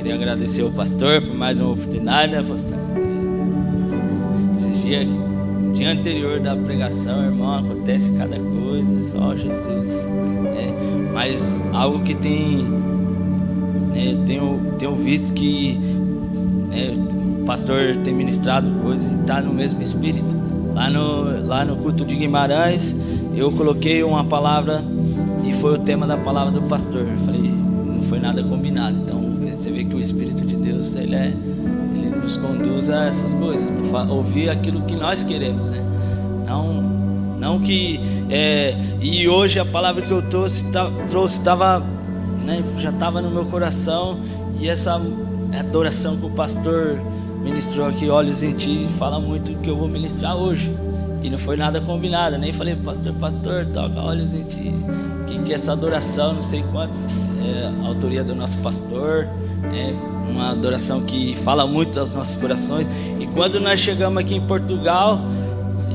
Queria agradecer ao pastor por mais uma oportunidade, né, pastor? Esses dias, no dia anterior da pregação, irmão, acontece cada coisa, só Jesus, né? Mas algo que tenho visto que, né, o pastor tem ministrado coisas e está no mesmo espírito. Lá no culto de Guimarães, eu coloquei uma palavra e foi o tema da palavra do pastor. Eu falei, não foi nada combinado. Então você vê que o Espírito de Deus, ele nos conduz a essas coisas, para ouvir aquilo que nós queremos, né? Não que e hoje a palavra que eu trouxe estava, né, já estava no meu coração, e essa adoração que o pastor ministrou aqui, Olhos em Ti, fala muito que eu vou ministrar hoje. E não foi nada combinado, nem falei, pastor, toca Olhos em Ti. Que essa adoração, não sei quantos, a autoria do nosso pastor, uma adoração que fala muito aos nossos corações. E quando nós chegamos aqui em Portugal,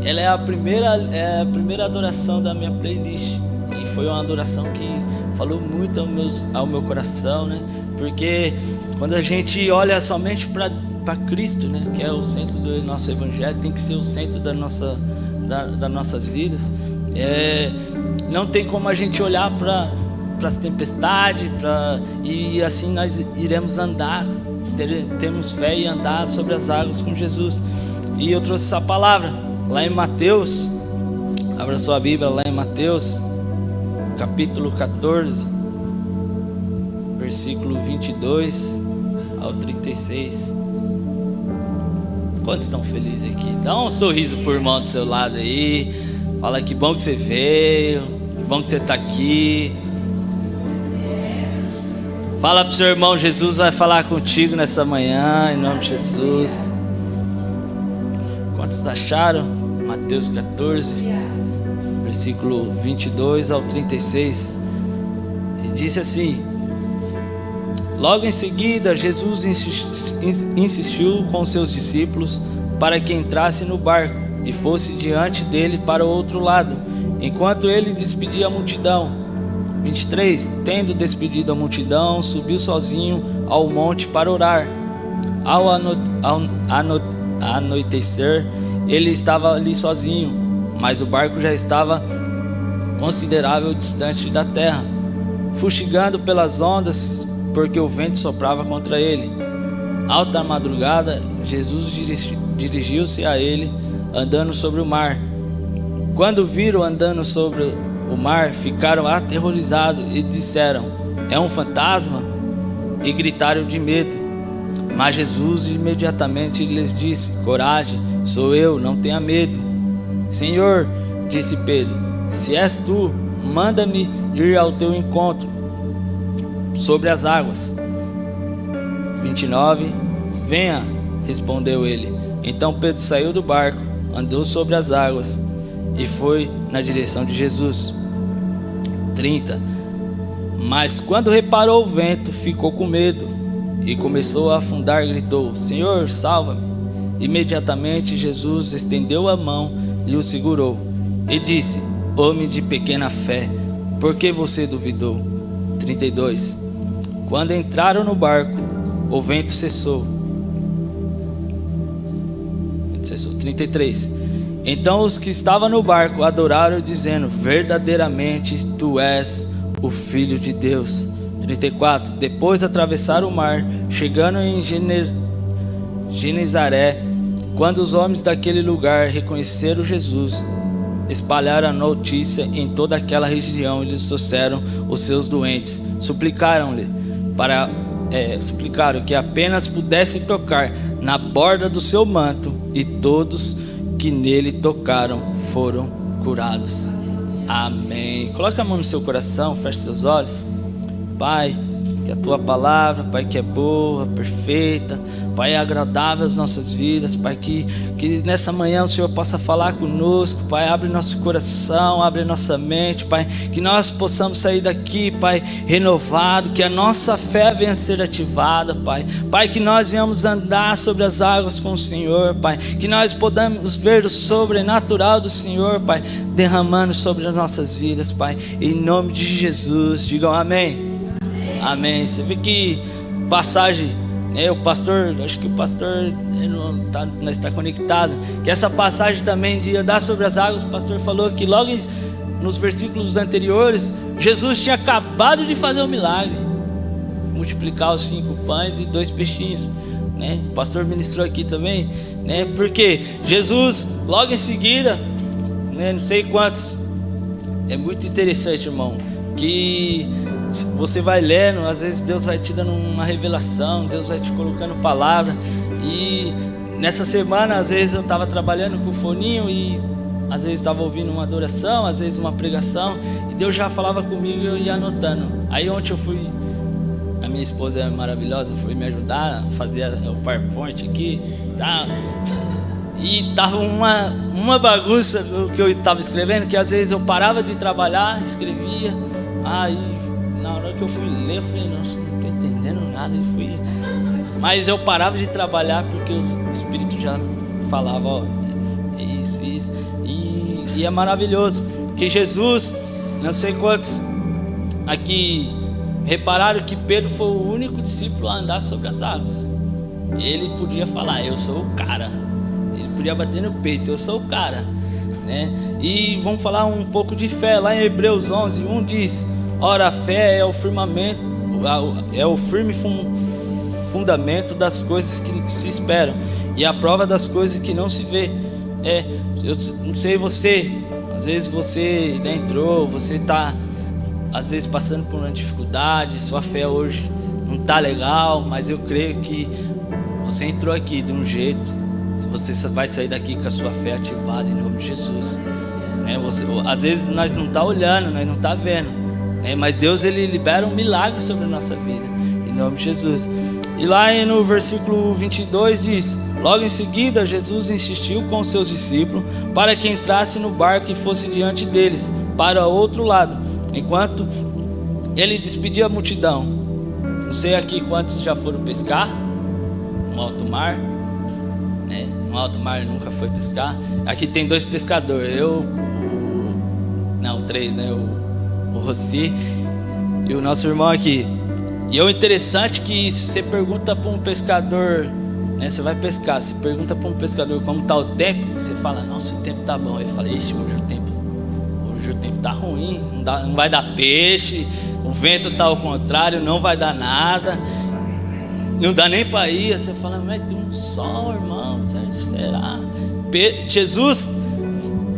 ela é a primeira adoração da minha playlist. E foi uma adoração que falou muito ao meu coração, né? Porque quando a gente olha somente para Cristo, né, que é o centro do nosso evangelho, tem que ser o centro das nossas vidas. Não tem como a gente olhar para as tempestades, e assim nós iremos andar, temos fé e andar sobre as águas com Jesus. E eu trouxe essa palavra lá em Mateus, abra sua Bíblia lá em Mateus, capítulo 14, versículo 22 ao 36. Quantos estão felizes aqui? Dá um sorriso por irmão do seu lado aí. Fala que bom que você veio, que bom que você está aqui. Fala para o seu irmão, Jesus vai falar contigo nessa manhã, em nome de Jesus. Quantos acharam? Mateus 14, versículo 22 ao 36. E disse assim: logo em seguida, Jesus insistiu com seus discípulos para que entrasse no barco e fosse diante dele para o outro lado, enquanto ele despedia a multidão. 23. Tendo despedido a multidão, subiu sozinho ao monte para orar. Ao anoitecer, ele estava ali sozinho, mas o barco já estava considerável distante da terra, fustigando pelas ondas, porque o vento soprava contra ele. Alta madrugada, Jesus dirigiu-se a ele, andando sobre o mar. Quando viram andando sobre o mar, ficaram aterrorizados e disseram: é um fantasma? E gritaram de medo. Mas Jesus imediatamente lhes disse: coragem, sou eu, não tenha medo. Senhor, disse Pedro, se és tu, manda-me ir ao teu encontro sobre as águas. 29. Venha, respondeu ele. Então Pedro saiu do barco, andou sobre as águas e foi na direção de Jesus. 30. Mas quando reparou o vento, ficou com medo e começou a afundar, gritou: Senhor, salva-me. Imediatamente Jesus estendeu a mão e o segurou e disse: homem de pequena fé, por que você duvidou? 32. Quando entraram no barco, o vento cessou. 33. Então os que estavam no barco adoraram, dizendo: verdadeiramente tu és o Filho de Deus. 34. Depois atravessaram o mar, chegando em Genezaré. Quando os homens daquele lugar reconheceram Jesus, espalharam a notícia em toda aquela região e lhes trouxeram os seus doentes. Suplicaram que apenas pudessem tocar na borda do seu manto, e todos que nele tocaram foram curados. Amém. Coloque a mão no seu coração, feche seus olhos. Pai, que a tua palavra, Pai, que é boa, perfeita, Pai, é agradável às nossas vidas, Pai, que nessa manhã o Senhor possa falar conosco, Pai, abre nosso coração, abre nossa mente, Pai, que nós possamos sair daqui, Pai, renovado, que a nossa fé venha a ser ativada, Pai, que nós venhamos andar sobre as águas com o Senhor, Pai, que nós podamos ver o sobrenatural do Senhor, Pai, derramando sobre as nossas vidas, Pai, em nome de Jesus. Digam amém. Amém. Você vê que passagem, né? O pastor, acho que o pastor não está conectado, que essa passagem também de andar sobre as águas, o pastor falou que logo nos versículos anteriores, Jesus tinha acabado de fazer um milagre, multiplicar os 5 pães e 2 peixinhos, né? O pastor ministrou aqui também, né? Porque Jesus, logo em seguida, né? Não sei quantos, é muito interessante, irmão, que você vai lendo, às vezes Deus vai te dando uma revelação, Deus vai te colocando palavra. E nessa semana, às vezes eu estava trabalhando com o foninho e às vezes estava ouvindo uma adoração, às vezes uma pregação, e Deus já falava comigo e eu ia anotando. Aí ontem eu fui, a minha esposa é maravilhosa, foi me ajudar a fazer o PowerPoint aqui, tá? E tava uma bagunça o que eu estava escrevendo, que às vezes eu parava de trabalhar, escrevia, aí na hora que eu fui ler, eu falei, nossa, não estou entendendo nada, mas eu parava de trabalhar porque o Espírito já falava, ó, é isso, e é maravilhoso, que Jesus, não sei quantos aqui repararam que Pedro foi o único discípulo a andar sobre as águas. Ele podia falar, eu sou o cara, ele podia bater no peito, eu sou o cara, né? E vamos falar um pouco de fé, lá em Hebreus 11:1 diz, ora, a fé é o firmamento, é o firme fundamento das coisas que se esperam e a prova das coisas que não se vê. Eu não sei você, às vezes você entrou, você está às vezes passando por uma dificuldade, sua fé hoje não está legal, mas eu creio que você entrou aqui de um jeito, você vai sair daqui com a sua fé ativada em nome de Jesus, né? Às vezes nós não está olhando, nós não está vendo, mas Deus, ele libera um milagre sobre a nossa vida, em nome de Jesus. E lá no versículo 22 diz, logo em seguida Jesus insistiu com os seus discípulos para que entrasse no barco e fosse diante deles, para o outro lado, enquanto ele despedia a multidão. Não sei aqui quantos já foram pescar no alto mar, né? No alto mar nunca foi pescar. Aqui tem 2 pescadores, não, 3, né? O Rossi e o nosso irmão aqui. E o interessante que você pergunta para um pescador, né, você vai pescar, você pergunta para um pescador como está o tempo, você fala, nossa, o tempo tá bom. Ele fala, ixi, hoje o tempo tá ruim, não vai dar peixe, o vento tá ao contrário, não vai dar nada, não dá nem para ir. Você fala, mas tem um sol, irmão, será? Jesus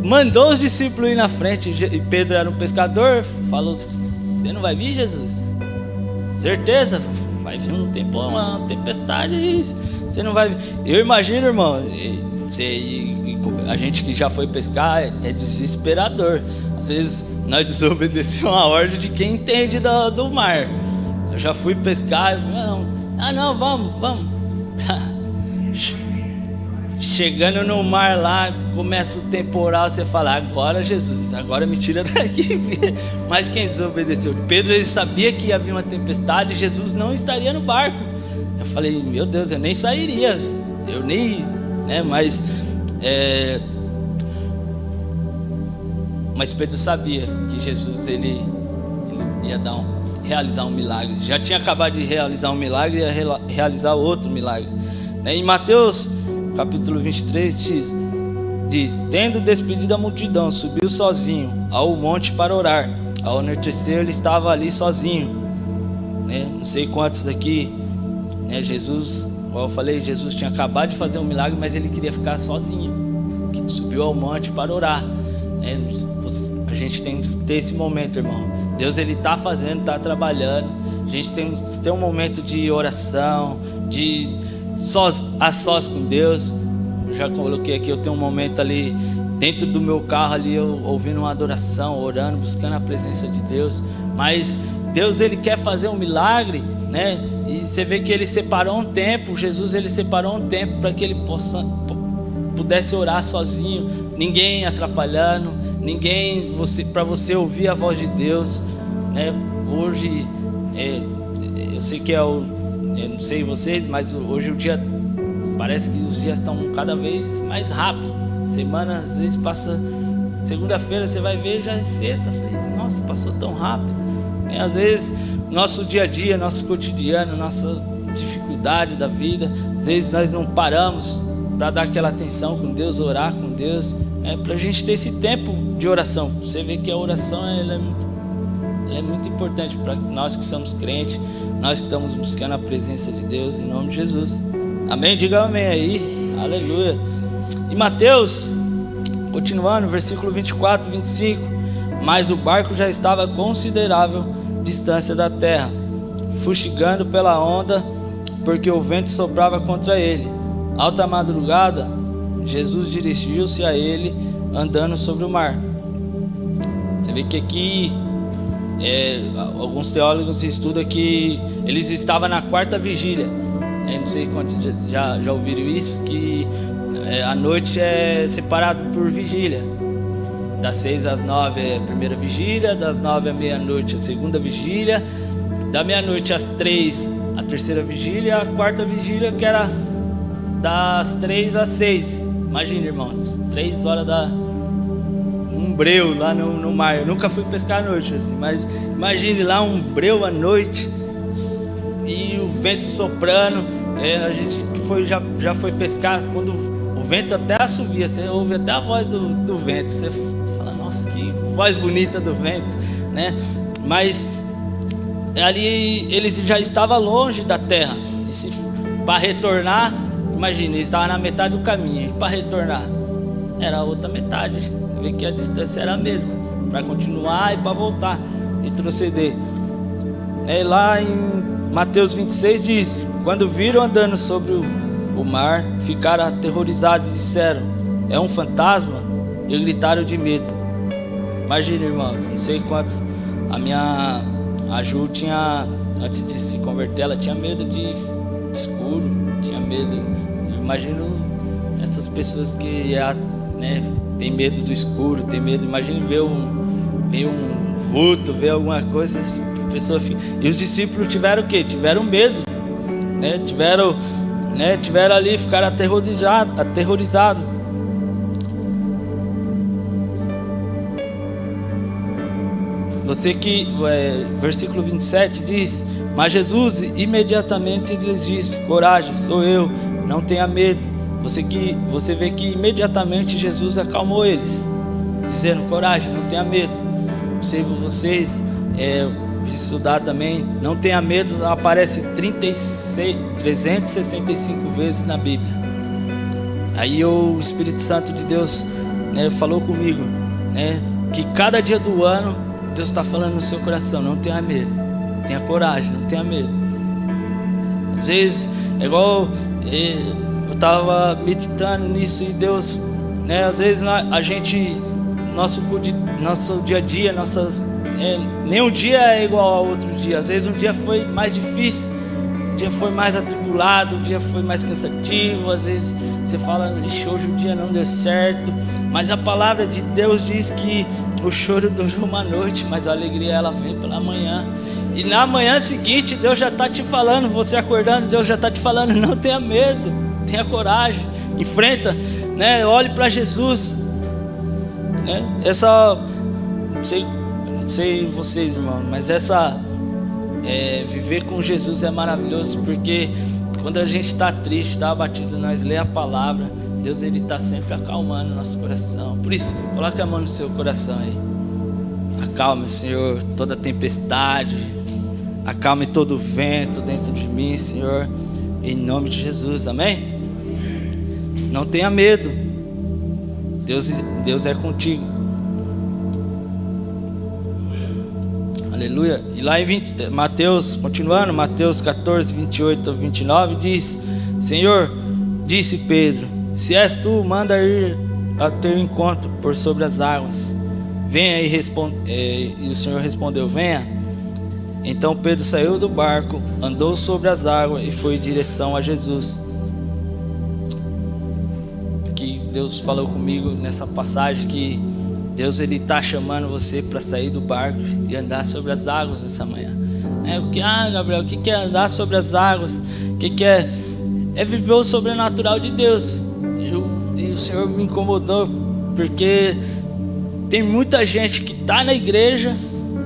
mandou os discípulos ir na frente, e Pedro era um pescador, falou, você não vai vir, Jesus? Certeza, vai vir um tempo, uma tempestade, você não vai vir. Eu imagino, irmão, a gente que já foi pescar é desesperador. Às vezes nós desobedecemos a ordem de quem entende do mar. Eu já fui pescar, não, vamos. Chegando no mar lá, começa o temporal, você fala, agora Jesus, agora me tira daqui. Mas quem desobedeceu? Pedro, ele sabia que havia uma tempestade, Jesus não estaria no barco. Eu falei, meu Deus, eu nem sairia, né? Mas Pedro sabia que Jesus ele ia realizar um milagre. Já tinha acabado de realizar um milagre e ia realizar outro milagre. Em Mateus capítulo 23 diz, tendo despedido a multidão, subiu sozinho ao monte para orar. Ao anoitecer ele estava ali sozinho, né? Não sei quantos daqui, né? Jesus, como eu falei, Jesus tinha acabado de fazer um milagre, mas ele queria ficar sozinho, subiu ao monte para orar, né? A gente tem que ter esse momento, irmão. Deus, ele está fazendo, está trabalhando. A gente tem que ter um momento de oração, a sós com Deus. Eu já coloquei aqui, eu tenho um momento ali dentro do meu carro ali, eu ouvindo uma adoração, orando, buscando a presença de Deus. Mas Deus, ele quer fazer um milagre, né? E você vê que ele separou um tempo, Jesus, ele separou um tempo para que ele pudesse orar sozinho, ninguém atrapalhando, ninguém, para você ouvir a voz de Deus, né? Hoje eu sei que eu não sei vocês, mas hoje o dia, parece que os dias estão cada vez mais rápido. Semana às vezes passa, segunda-feira você vai ver, já é sexta. Falei, nossa, passou tão rápido. Às vezes nosso dia a dia, nosso cotidiano, dificuldade da vida, às vezes nós não paramos para dar aquela atenção com Deus, orar com Deus, para a gente ter esse tempo de oração. Você vê que a oração ela é muito importante para nós que somos crentes, nós que estamos buscando a presença de Deus, em nome de Jesus. Amém? Diga amém aí, aleluia. E Mateus, continuando, versículo 24 e 25: mas o barco já estava a considerável distância da terra, fustigando pela onda, porque o vento soprava contra ele. Alta madrugada, Jesus dirigiu-se a ele, andando sobre o mar. Você vê que aqui alguns teólogos estudam que eles estavam na quarta vigília. Não sei quantos já ouviram isso, que a noite é separada por vigília. Das 6 às 9 é a primeira vigília, das 9 à meia-noite a segunda vigília, da meia-noite às 3 a terceira vigília, a quarta vigília que era das 3 às 6. Imagina, irmãos, 3 horas um breu lá no mar. Eu nunca fui pescar à noite assim, mas imagine lá um breu à noite e o vento soprando. A gente que já foi pescar, quando o vento até assovia, você ouve até a voz do vento, você fala, nossa, que voz bonita do vento, né? Mas ali eles já estavam longe da terra, para retornar, imagina, eles estavam na metade do caminho, e para retornar era a outra metade. Você vê que a distância era a mesma, para continuar e para voltar, retroceder. Lá em Mateus 26 diz: quando viram andando sobre o mar, ficaram aterrorizados e disseram, é um fantasma, e gritaram de medo. Imagina, irmãos, não sei quantos. A Ju tinha, antes de se converter, ela tinha medo de escuro, tinha medo. Eu imagino essas pessoas que tem medo do escuro, tem medo. Imagina ver um vulto, ver alguma coisa, a pessoa fica. E os discípulos tiveram o quê? Tiveram medo, tiveram ali, ficaram aterrorizados. Você que, versículo 27 diz: mas Jesus imediatamente lhes disse, coragem, sou eu, não tenha medo. Você vê que imediatamente Jesus acalmou eles, dizendo, coragem, não tenha medo. Vocês estudar também, não tenha medo, aparece 365 vezes na Bíblia. Aí o Espírito Santo de Deus falou comigo, que cada dia do ano Deus está falando no seu coração, não tenha medo, tenha coragem, não tenha medo. Às vezes é igual eu estava meditando nisso e Deus, às vezes a gente, nosso dia a dia, nenhum dia é igual ao outro dia. Às vezes um dia foi mais difícil, um dia foi mais atribulado, um dia foi mais cansativo. Às vezes você fala, hoje o dia não deu certo, mas a palavra de Deus diz que o choro dura uma noite, mas a alegria ela vem pela manhã. E na manhã seguinte Deus já está te falando, você acordando, Deus já está te falando, não tenha medo, tenha coragem, enfrenta, olhe para Jesus, não sei vocês, irmãos, mas viver com Jesus é maravilhoso, porque quando a gente está triste, está abatido, nós lê a palavra, Deus ele está sempre acalmando nosso coração. Por isso, coloque a mão no seu coração aí. Acalme, Senhor, toda tempestade, acalme todo vento dentro de mim, Senhor, em nome de Jesus, amém? Não tenha medo, Deus é contigo. Aleluia. E lá em Mateus, continuando, Mateus 14, 28 a 29 diz: Senhor, disse Pedro, se és tu, manda ir a teu encontro por sobre as águas. Venha e o Senhor respondeu, venha. Então Pedro saiu do barco, andou sobre as águas e foi em direção a Jesus. Aqui Deus falou comigo nessa passagem que Deus ele está chamando você para sair do barco e andar sobre as águas essa manhã. Gabriel, o que é andar sobre as águas? O que é? É viver o sobrenatural de Deus. E o Senhor me incomodou, porque tem muita gente que está na igreja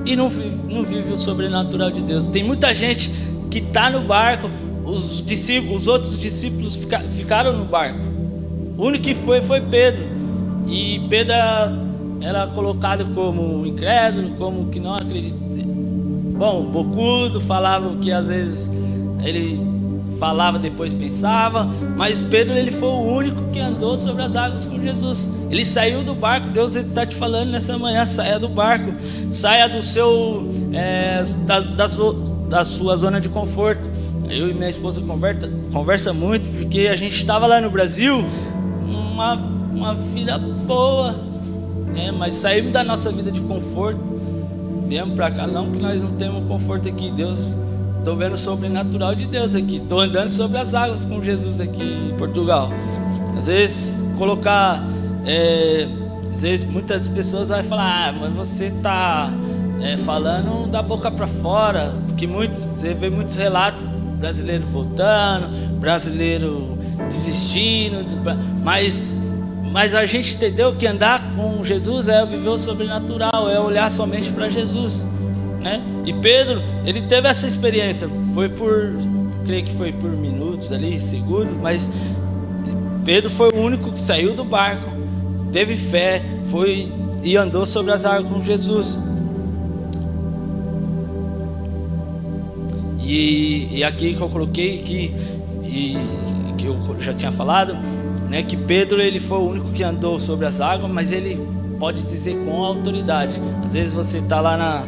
e não vive o sobrenatural de Deus. Tem muita gente que está no barco, os outros discípulos ficaram no barco. O único que foi Pedro. E Pedro era colocado como incrédulo, como que não acredita. Bom, bocudo, falava que às vezes ele falava, depois pensava. Mas Pedro, ele foi o único que andou sobre as águas com Jesus. Ele saiu do barco. Deus está te falando nessa manhã: saia do barco, saia do seu da sua zona de conforto. Eu e minha esposa conversa muito, porque a gente estava lá no Brasil, uma vida boa, mas saímos da nossa vida de conforto, viemos para cá. Não que nós não temos conforto aqui, Deus, estou vendo o sobrenatural de Deus aqui, estou andando sobre as águas com Jesus aqui em Portugal. Às vezes às vezes muitas pessoas vão falar: mas você está falando da boca para fora, porque você vê muitos relatos, brasileiro voltando, brasileiro desistindo, mas a gente entendeu que andar com Jesus é viver o sobrenatural, é olhar somente para Jesus, né? E Pedro, ele teve essa experiência, creio que foi por minutos ali, segundos, mas Pedro foi o único que saiu do barco, teve fé, foi e andou sobre as águas com Jesus. E aqui que eu coloquei que eu já tinha falado, né, que Pedro, ele foi o único que andou sobre as águas, mas ele pode dizer com autoridade. Às vezes você está lá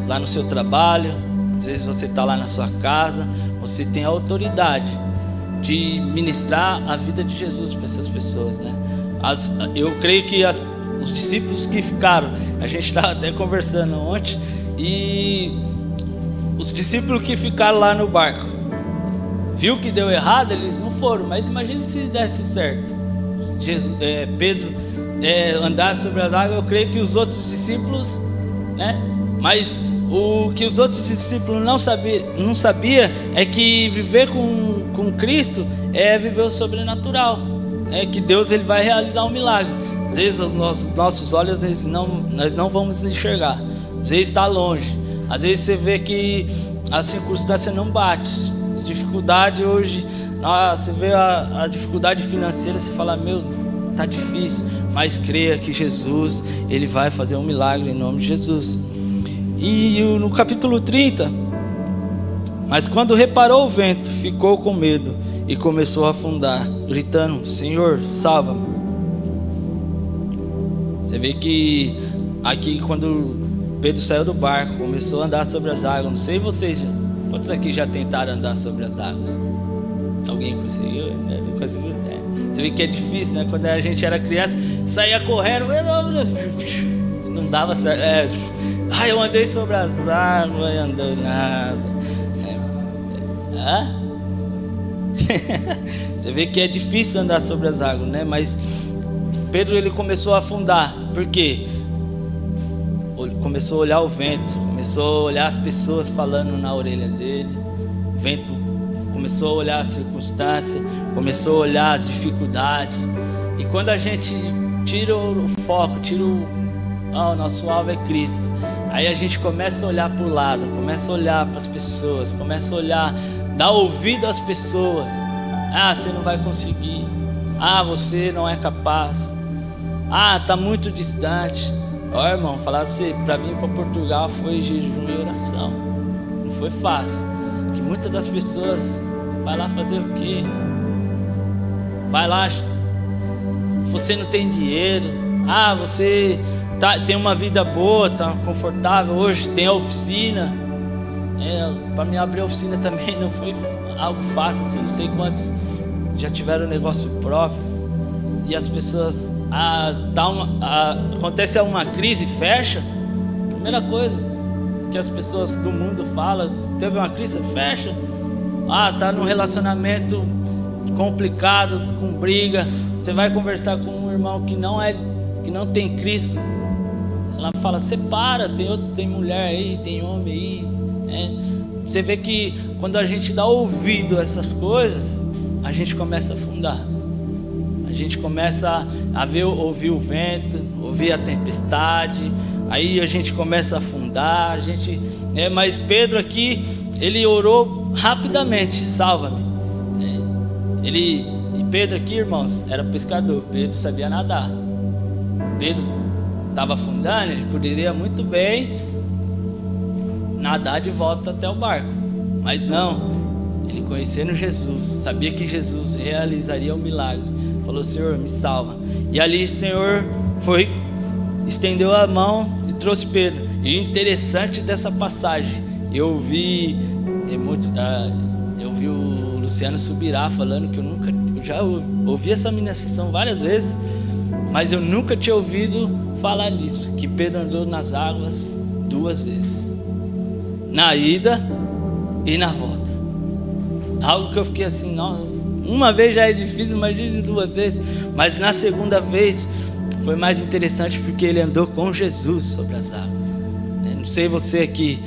lá no seu trabalho, às vezes você está lá na sua casa, você tem a autoridade de ministrar a vida de Jesus para essas pessoas, né? Eu creio que os discípulos que ficaram, a gente estava até conversando ontem, e os discípulos que ficaram lá no barco, viu que deu errado, eles não foram. Mas imagine se desse certo, Pedro andar sobre as águas. Eu creio que os outros discípulos, né? Mas o que os outros discípulos não sabia é que viver com Cristo é viver o sobrenatural, que Deus, ele vai realizar um milagre. Às vezes os nossos olhos, nós não vamos enxergar, às vezes está longe. Às vezes você vê que a circunstância não bate, dificuldade hoje, você vê a dificuldade financeira, você fala: meu, tá difícil, mas creia que Jesus, ele vai fazer um milagre em nome de Jesus. E no capítulo 30, mas quando reparou o vento, ficou com medo e começou a afundar, gritando: Senhor, salva-me. Você vê que aqui, quando Pedro saiu do barco, começou a andar sobre as águas. Não sei vocês, quantos aqui já tentaram andar sobre as águas? Alguém conseguiu? Não conseguiu? Você vê que é difícil, né? Quando a gente era criança, saía correndo, não dava certo. Eu andei sobre as águas e andou nada. Você vê que é difícil andar sobre as águas, né? Mas Pedro, ele começou a afundar. Por quê? Começou a olhar o vento, começou a olhar as pessoas falando na orelha dele. O vento começou a olhar a circunstância, começou a olhar as dificuldades. E quando a gente tira o foco, o nosso alvo é Cristo, aí a gente começa a olhar para o lado, começa a olhar para as pessoas, começa a olhar, dar ouvido às pessoas. Você não vai conseguir. Você não é capaz. Está muito distante. Irmão, falar para você, para vir para Portugal foi jejum e oração. Não foi fácil. Que muitas das pessoas vai lá fazer o quê? Vai lá, você não tem dinheiro. Você tem uma vida boa, está confortável. Hoje tem a oficina. Para mim abrir a oficina também não foi algo fácil assim. Não sei quantos já tiveram um negócio próprio. E as pessoas, acontece uma crise, fecha. Primeira coisa que as pessoas do mundo falam: teve uma crise, fecha. Tá num relacionamento complicado, com briga. Você vai conversar com um irmão que não tem Cristo, ela fala: separa, tem mulher aí, tem homem aí, Você vê que quando a gente dá ouvido a essas coisas, a gente começa a afundar. A gente começa a ouvir o vento, ouvir a tempestade, aí a gente começa a afundar. Mas Pedro aqui, ele orou rapidamente, salva-me. E Pedro aqui, irmãos, era pescador. Pedro sabia nadar. Pedro estava afundando, ele poderia muito bem nadar de volta até o barco, mas não. Ele, conhecendo Jesus, sabia que Jesus realizaria o milagre, falou: Senhor, me salva. E ali o Senhor estendeu a mão e trouxe Pedro. E o interessante dessa passagem, eu vi o Luciano Subirá falando que eu já ouvi essa ministração várias vezes, mas eu nunca tinha ouvido falar nisso, que Pedro andou nas águas 2 vezes, na ida e na volta. Algo que eu fiquei assim, não, uma vez já é difícil, imagine 2 vezes. Mas na segunda vez foi mais interessante, porque ele andou com Jesus sobre as águas. Não sei você aqui,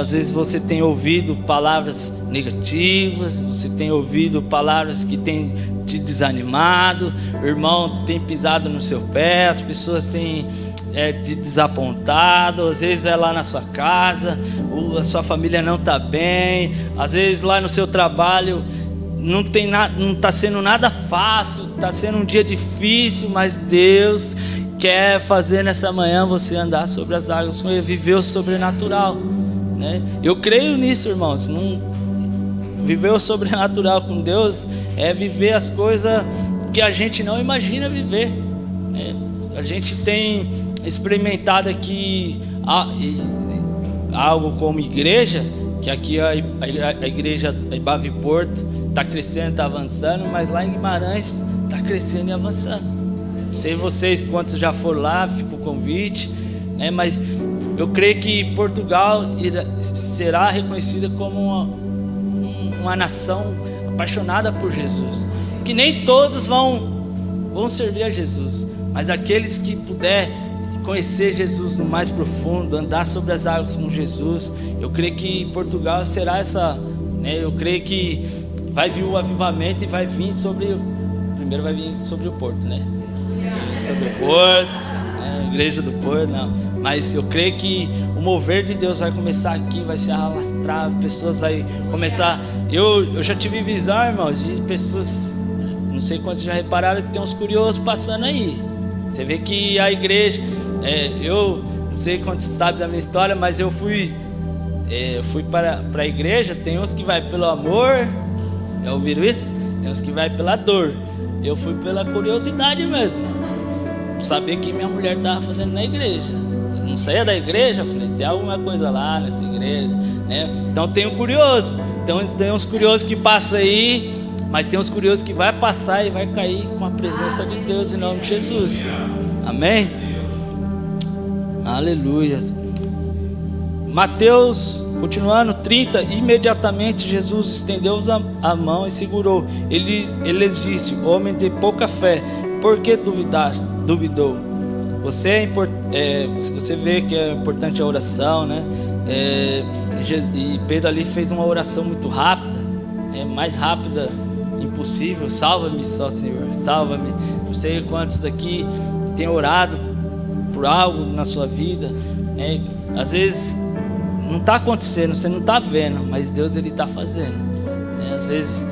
às vezes você tem ouvido palavras negativas, você tem ouvido palavras que têm te desanimado, o irmão tem pisado no seu pé, as pessoas têm te desapontado, às vezes é lá na sua casa, a sua família não está bem, às vezes lá no seu trabalho não está sendo nada fácil, está sendo um dia difícil, mas Deus quer fazer nessa manhã você andar sobre as águas, viver o sobrenatural, Eu creio nisso, irmãos. Viver o sobrenatural com Deus é viver as coisas que a gente não imagina viver, A gente tem experimentado aqui algo como igreja, que aqui a igreja Ibavi Porto está crescendo, está avançando, mas lá em Guimarães está crescendo e avançando. Não sei vocês quantos já foram lá, fica o convite, mas eu creio que Portugal será reconhecida como uma nação apaixonada por Jesus, que nem todos vão servir a Jesus, mas aqueles que puder conhecer Jesus no mais profundo, andar sobre as águas com Jesus, eu creio que Portugal será essa, eu creio que vai vir o avivamento e vai vir primeiro vai vir sobre o Porto, sobre o Porto, a igreja do Porto, não, mas eu creio que o mover de Deus vai começar aqui, vai se alastrar, pessoas vai começar, eu já tive visão, irmãos, de pessoas, não sei quantos já repararam que tem uns curiosos passando aí, você vê que a igreja, eu não sei quantos sabem da minha história, mas eu fui para a igreja. Tem uns que vai pelo amor, já ouviram isso? Tem uns que vai pela dor. Eu fui pela curiosidade mesmo, saber o que minha mulher estava fazendo na igreja. Eu não saía da igreja, falei, tem alguma coisa lá nessa igreja, Então tem um curioso, então tem uns curiosos que passam aí, mas tem uns curiosos que vai passar e vai cair com a presença de Deus em nome de Jesus. Amém? Aleluia. Mateus, continuando, 30. Imediatamente Jesus estendeu a mão e segurou. Ele lhes disse: homem de pouca fé, por que duvidou? Você vê que é importante a oração, e Pedro ali fez uma oração muito rápida, mais rápida impossível. Salva-me só, Senhor, salva-me. Não sei quantos aqui têm orado por algo na sua vida, às vezes não está acontecendo, você não está vendo, mas Deus ele está fazendo, às vezes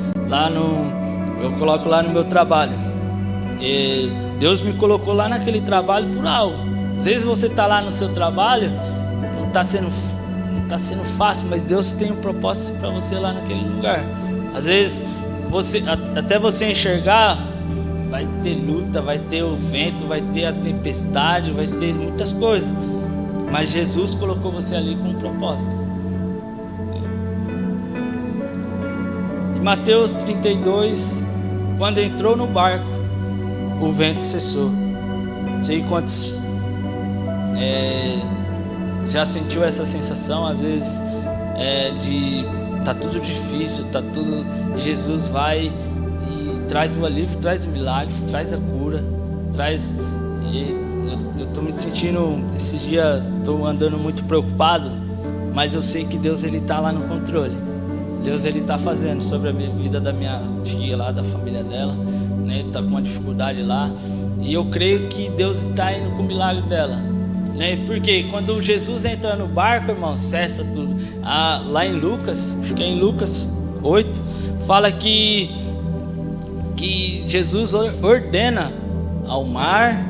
eu coloco lá no meu trabalho, Deus me colocou lá naquele trabalho por algo. Às vezes você está lá no seu trabalho, não está sendo fácil, mas Deus tem um propósito para você lá naquele lugar. Às vezes até você enxergar, vai ter luta, vai ter o vento, vai ter a tempestade, vai ter muitas coisas, mas Jesus colocou você ali com um propósito. Em Mateus 32, quando entrou no barco, o vento cessou. Não sei quantos já sentiu essa sensação, às vezes, de tá tudo difícil, tá tudo. Jesus vai traz o alívio, traz o milagre, traz a cura, traz. Eu estou me sentindo, esses dias estou andando muito preocupado, mas eu sei que Deus ele está lá no controle. Deus ele está fazendo sobre a vida da minha tia lá, da família dela, está com uma dificuldade lá, e eu creio que Deus está indo com o milagre dela, Porque quando Jesus entra no barco, irmão, cessa tudo. lá em Lucas, acho que é em Lucas 8, fala que Jesus ordena ao mar,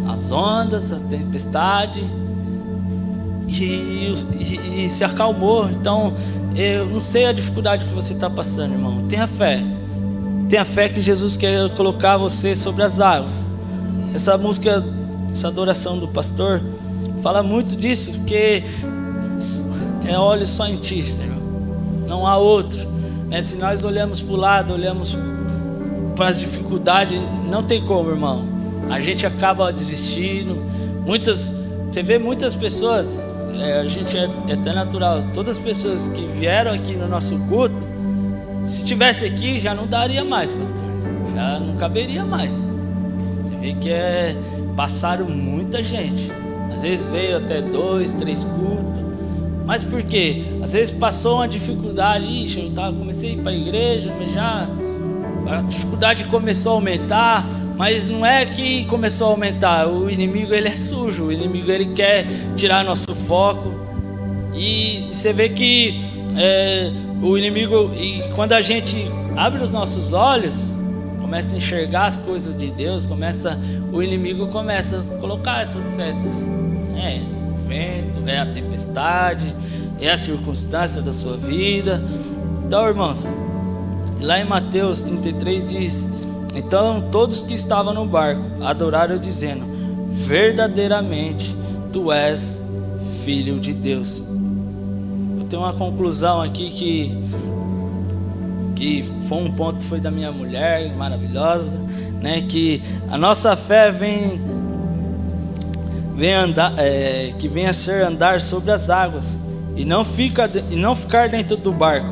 as ondas, a tempestade, e se acalmou. Então, eu não sei a dificuldade que você está passando, irmão. Tenha fé que Jesus quer colocar você sobre as águas. Essa música, essa adoração do pastor fala muito disso, porque olhe só em ti, Senhor, não há outro, né? Se nós olhamos para o lado, olhamos para as dificuldades, não tem como, irmão, a gente acaba desistindo. Você vê muitas pessoas, a gente é até natural, todas as pessoas que vieram aqui no nosso culto, se tivesse aqui já não daria mais, pastor, já não caberia mais. Você vê que passaram muita gente, às vezes veio até 2, 3 cultos. Mas por quê? Às vezes passou uma dificuldade, comecei a ir para a igreja, mas já a dificuldade começou a aumentar. Mas não é que começou a aumentar, o inimigo ele é sujo, o inimigo ele quer tirar nosso foco. E você vê que o inimigo, e quando a gente abre os nossos olhos, começa a enxergar as coisas de Deus, o inimigo começa a colocar essas setas. O vento, a tempestade, a circunstância da sua vida. Então, irmãos, lá em Mateus 33 diz: então todos que estavam no barco adoraram, dizendo: verdadeiramente tu és filho de Deus. Eu tenho uma conclusão aqui que foi um ponto, foi da minha mulher maravilhosa, né? Que a nossa fé vem a ser andar sobre as águas e não ficar dentro do barco,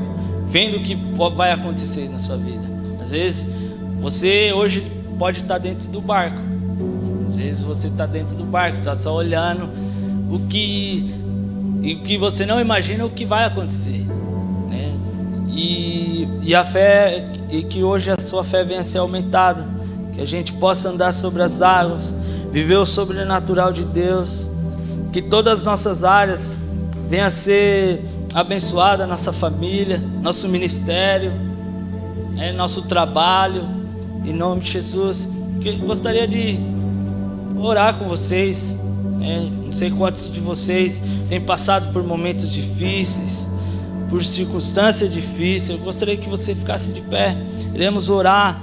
vendo o que vai acontecer na sua vida. Às vezes você hoje pode estar dentro do barco, às vezes você está dentro do barco, está só olhando o que você não imagina o que vai acontecer, né? E a fé, e que hoje a sua fé venha a ser aumentada, que a gente possa andar sobre as águas, viver o sobrenatural de Deus, que todas as nossas áreas venham a ser abençoadas, nossa família, nosso ministério, nosso trabalho, em nome de Jesus. Eu gostaria de orar com vocês, não sei quantos de vocês têm passado por momentos difíceis, por circunstâncias difíceis. Eu gostaria que você ficasse de pé, iremos orar.